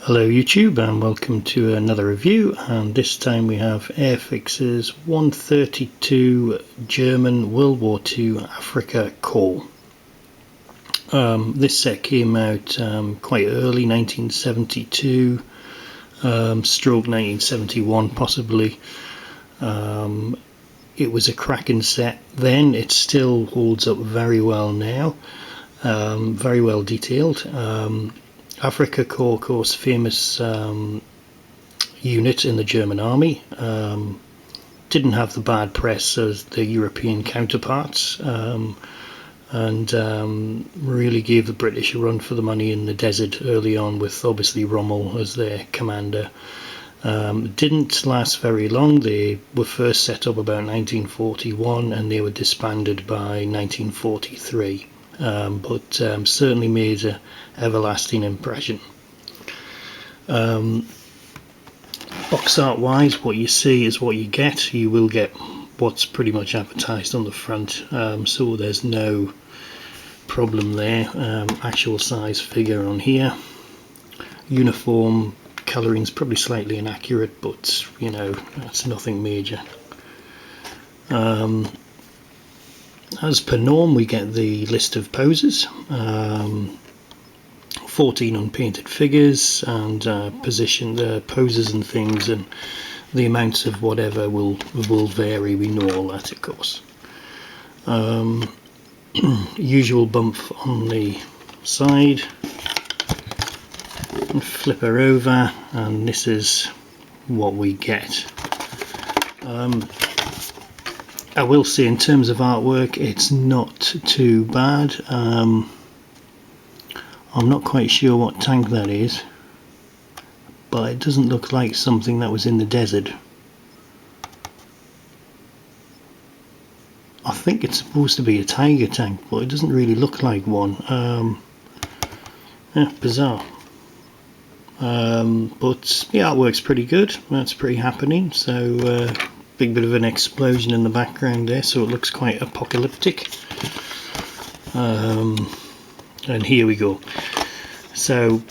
Hello YouTube, and welcome to another review, and this time we have AIRFIX's 132 German World War II Afrika Korps. This set came out quite early, 1972 stroke 1971 possibly. It was a cracking set then. It still holds up very well now, very well detailed. Afrika Korps, of course, famous unit in the German army. Didn't have the bad press as the European counterparts, and really gave the British a run for the money in the desert early on, with obviously Rommel as their commander. Didn't last very long. They were first set up about 1941 and they were disbanded by 1943. But certainly made an everlasting impression. Box art wise, what you see is what you get. You will get what's pretty much advertised on the front, so there's no problem there. Actual size figure on here. Uniform colouring's probably slightly inaccurate, but you know, that's nothing major. As per norm, we get the list of poses, 14 unpainted figures, and position the poses and things, and the amounts of whatever will vary. We know all that, of course. Usual bump on the side, and flip her over, and this is what we get. I will say, in terms of artwork, it's not too bad. I'm not quite sure what tank that is, but it doesn't look like something that was in the desert. I think it's supposed to be a Tiger tank, but it doesn't really look like one. Yeah, bizarre. But the artwork's pretty good. That's pretty happening. So big bit of an explosion in the background there, so it looks quite apocalyptic. And here we go. So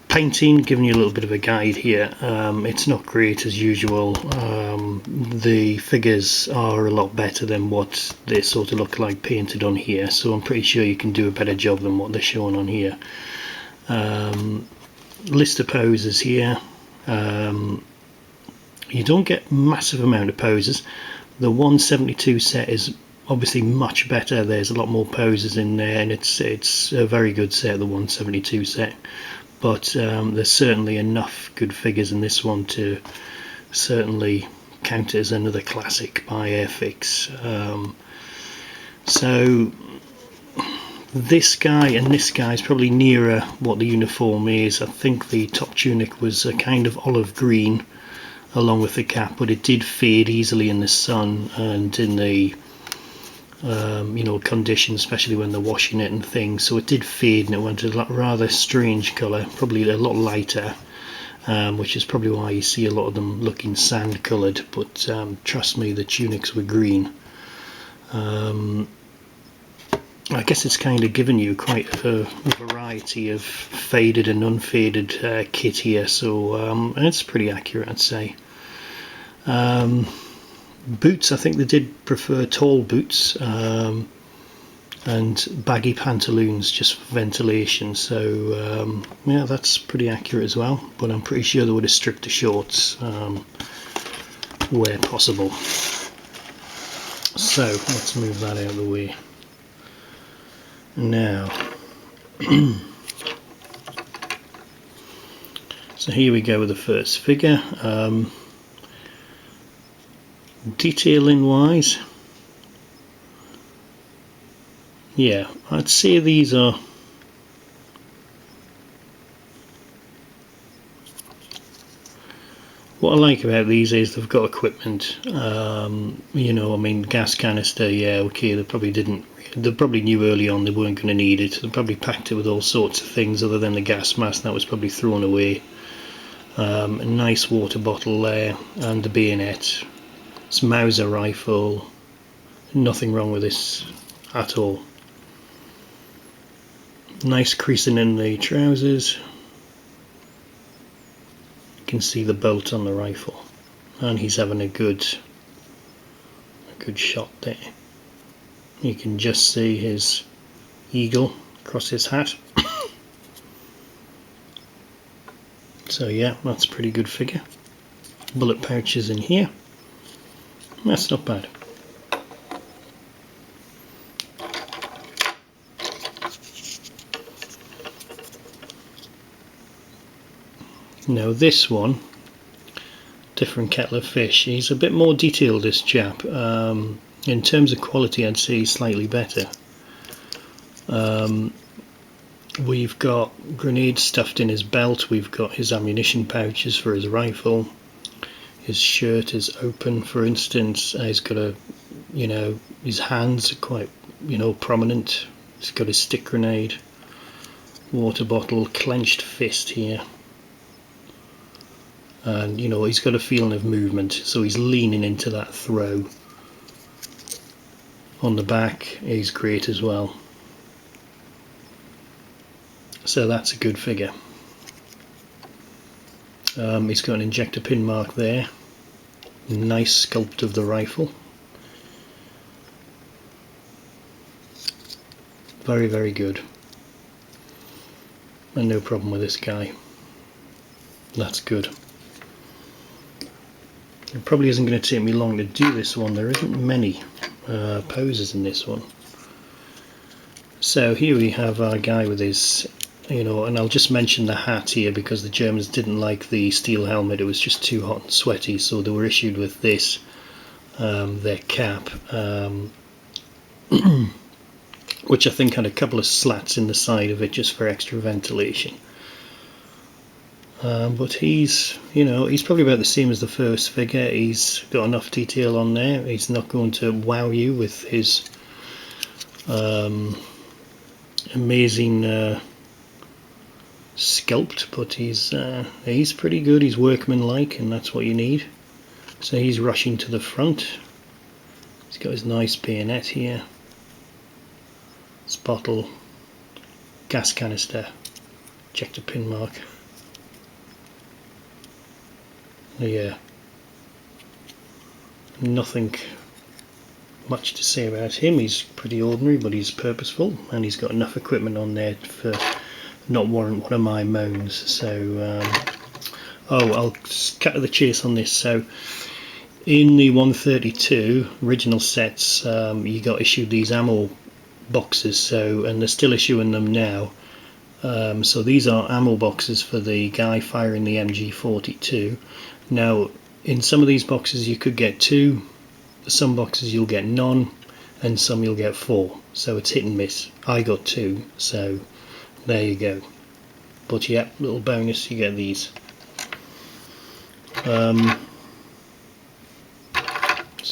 painting, giving you a little bit of a guide here. It's not great as usual. The figures are a lot better than what they sort of look like painted on here, so I'm pretty sure you can do a better job than what they're showing on here. List of poses here. You don't get massive amount of poses. The 172 set is obviously much better. There's a lot more poses in there, and it's a very good set, the 172 set. But there's certainly enough good figures in this one to certainly count it as another classic by AIRFIX. So this guy and this guy is probably nearer what the uniform is. I think the top tunic was a kind of olive green along with the cap, but it did fade easily in the sun and in the you know, conditions, especially when they're washing it and things. So it did fade, and it went a rather strange colour, probably a lot lighter, which is probably why you see a lot of them looking sand coloured. But trust me, the tunics were green. I guess it's kind of given you quite a variety of faded and unfaded kit here, so it's pretty accurate, I'd say. Boots, I think they did prefer tall boots, and baggy pantaloons just for ventilation, so yeah, that's pretty accurate as well, but I'm pretty sure they would have stripped the shorts where possible. So let's move that out of the way. Now, so here we go with the first figure. Detailing wise, yeah, I'd say these are what I like about these is they've got equipment. You know, I mean, gas canister, yeah, okay, they probably knew early on they weren't going to need it. They probably packed it with all sorts of things other than the gas mask, that was probably thrown away. A nice water bottle there, and the bayonet. It's Mauser Rifle, nothing wrong with this at all. Nice creasing in the trousers. can see the bolt on the rifle, and he's having a good shot there. You can just see his eagle across his hat. So yeah, that's a pretty good figure. Bullet pouches in here. That's not bad. Now this one, different kettle of fish. He's a bit more detailed, this chap. In terms of quality, I'd say he's slightly better. We've got grenades stuffed in his belt, we've got his ammunition pouches for his rifle, his shirt is open, for instance. He's got a, his hands are quite, prominent. He's got his stick grenade, water bottle, clenched fist here. And he's got a feeling of movement, so he's leaning into that throw. On the back, he's great as well. So that's a good figure. He's got an injector pin mark there. Nice sculpt of the rifle. Very, very good. And no problem with this guy. That's good. It probably isn't going to take me long to do this one. There isn't many poses in this one. So here we have our guy with his, and I'll just mention the hat here because the Germans didn't like the steel helmet. It was just too hot and sweaty, so they were issued with this, their cap, which I think had a couple of slats in the side of it just for extra ventilation. But he's probably about the same as the first figure. He's got enough detail on there. He's not going to wow you with his amazing sculpt, but he's pretty good. He's workmanlike, and that's what you need. So he's rushing to the front. He's got his nice bayonet here. His bottle, gas canister, ejector pin mark. Yeah, nothing much to say about him. He's pretty ordinary, but he's purposeful, and he's got enough equipment on there for not warrant one of my moans. So I'll cut to the chase on this. So in the 132 original sets, you got issued these ammo boxes, and they're still issuing them now. So these are ammo boxes for the guy firing the MG42. Now in some of these boxes you could get 2, some boxes you'll get none, and some you'll get 4, so it's hit and miss. I got 2, so there you go. But yeah, little bonus, you get these. Let's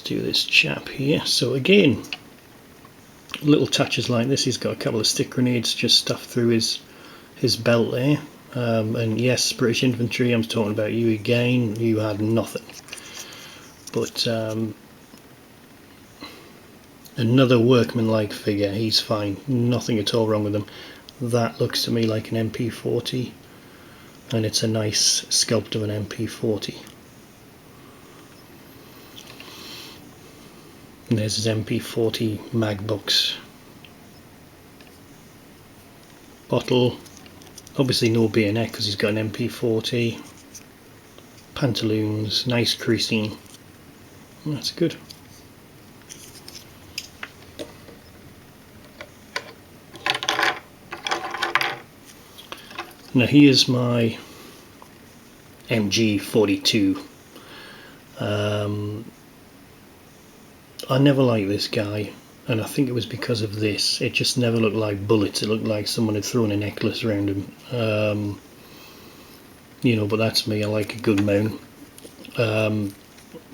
do this chap here. So again, little touches like this. He's got a couple of stick grenades just stuffed through his belt there. And yes, British infantry, I'm talking about you again. You had nothing. But another workmanlike figure. He's fine. Nothing at all wrong with him. That looks to me like an MP40, and it's a nice sculpt of an MP40. And there's his MP40 mag box. Bottle. Obviously no bayonet because he's got an MP40. Pantaloons, nice creasing. That's good. Now here's my MG42. I never liked this guy, and I think it was because of this. It just never looked like bullets. It looked like someone had thrown a necklace around him. But that's me. I like a good moan.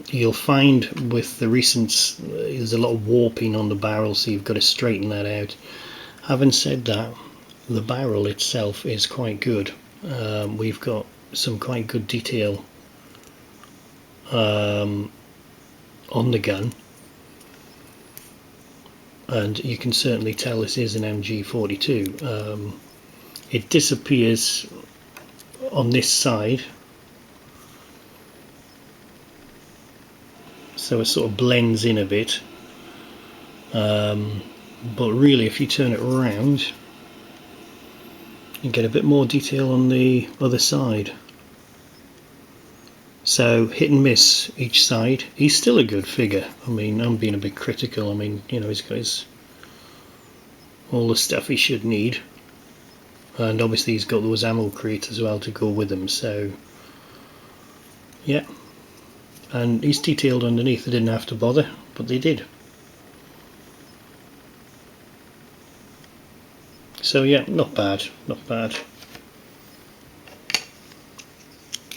You'll find with the recents there's a lot of warping on the barrel, so you've got to straighten that out. Having said that, the barrel itself is quite good. We've got some quite good detail on the gun, and you can certainly tell this is an MG42. It disappears on this side so it sort of blends in a bit, but really if you turn it around you get a bit more detail on the other side. So hit and miss each side. He's still a good figure. I mean, I'm being a bit critical. I mean, you know, he's got all the stuff he should need, and obviously he's got those ammo crates as well to go with him, so yeah. And he's detailed underneath. They didn't have to bother, but they did. So yeah, not bad, not bad.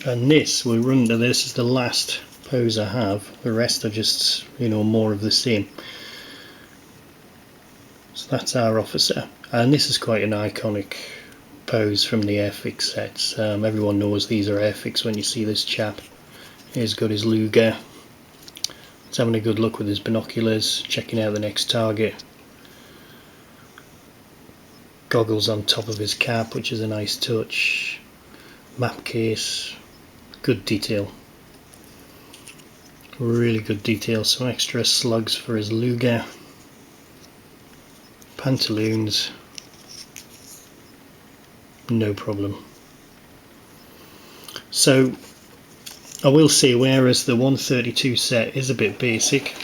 And this, we'll run to this as the last pose I have. The rest are just, you know, more of the same. So that's our officer, and this is quite an iconic pose from the AIRFIX sets. Everyone knows these are AIRFIX when you see this chap. He's got his Luger. He's having a good look with his binoculars, checking out the next target. Goggles on top of his cap, which is a nice touch. Map case, good detail, really good detail. Some extra slugs for his Luger. Pantaloons, no problem. So I will say, whereas the 132 set is a bit basic,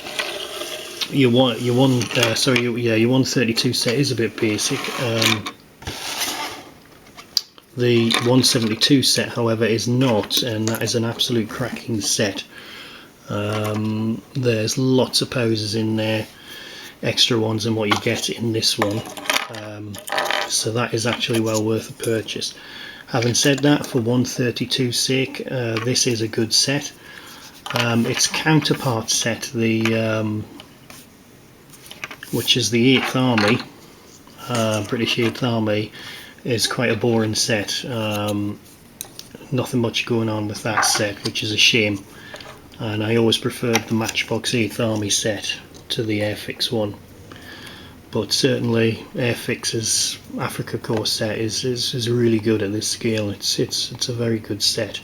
your 132 set is a bit basic. The 172 set, however, is not, and that is an absolute cracking set. There's lots of poses in there, extra ones than what you get in this one, so that is actually well worth a purchase. Having said that, for 132's sake, this is a good set. Its counterpart set, which is the 8th Army, British 8th Army, is quite a boring set. Nothing much going on with that set, which is a shame. And I always preferred the Matchbox 8th Army set to the AIRFIX one. But certainly AIRFIX's Afrika Korps set is really good at this scale. It's a very good set.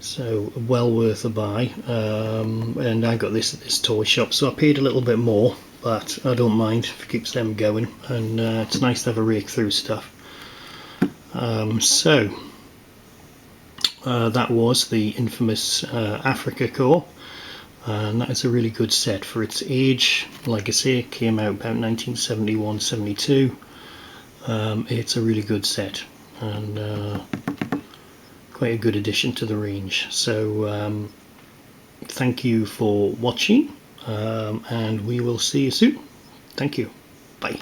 So well worth a buy. And I got this at this toy shop, so I paid a little bit more, but I don't mind if it keeps them going, and it's nice to have a rake through stuff. That was the infamous Afrika Korps, and that is a really good set for its age. Like I say, it came out about 1971-72. It's a really good set, and quite a good addition to the range. So thank you for watching, and we will see you soon. Thank you. Bye.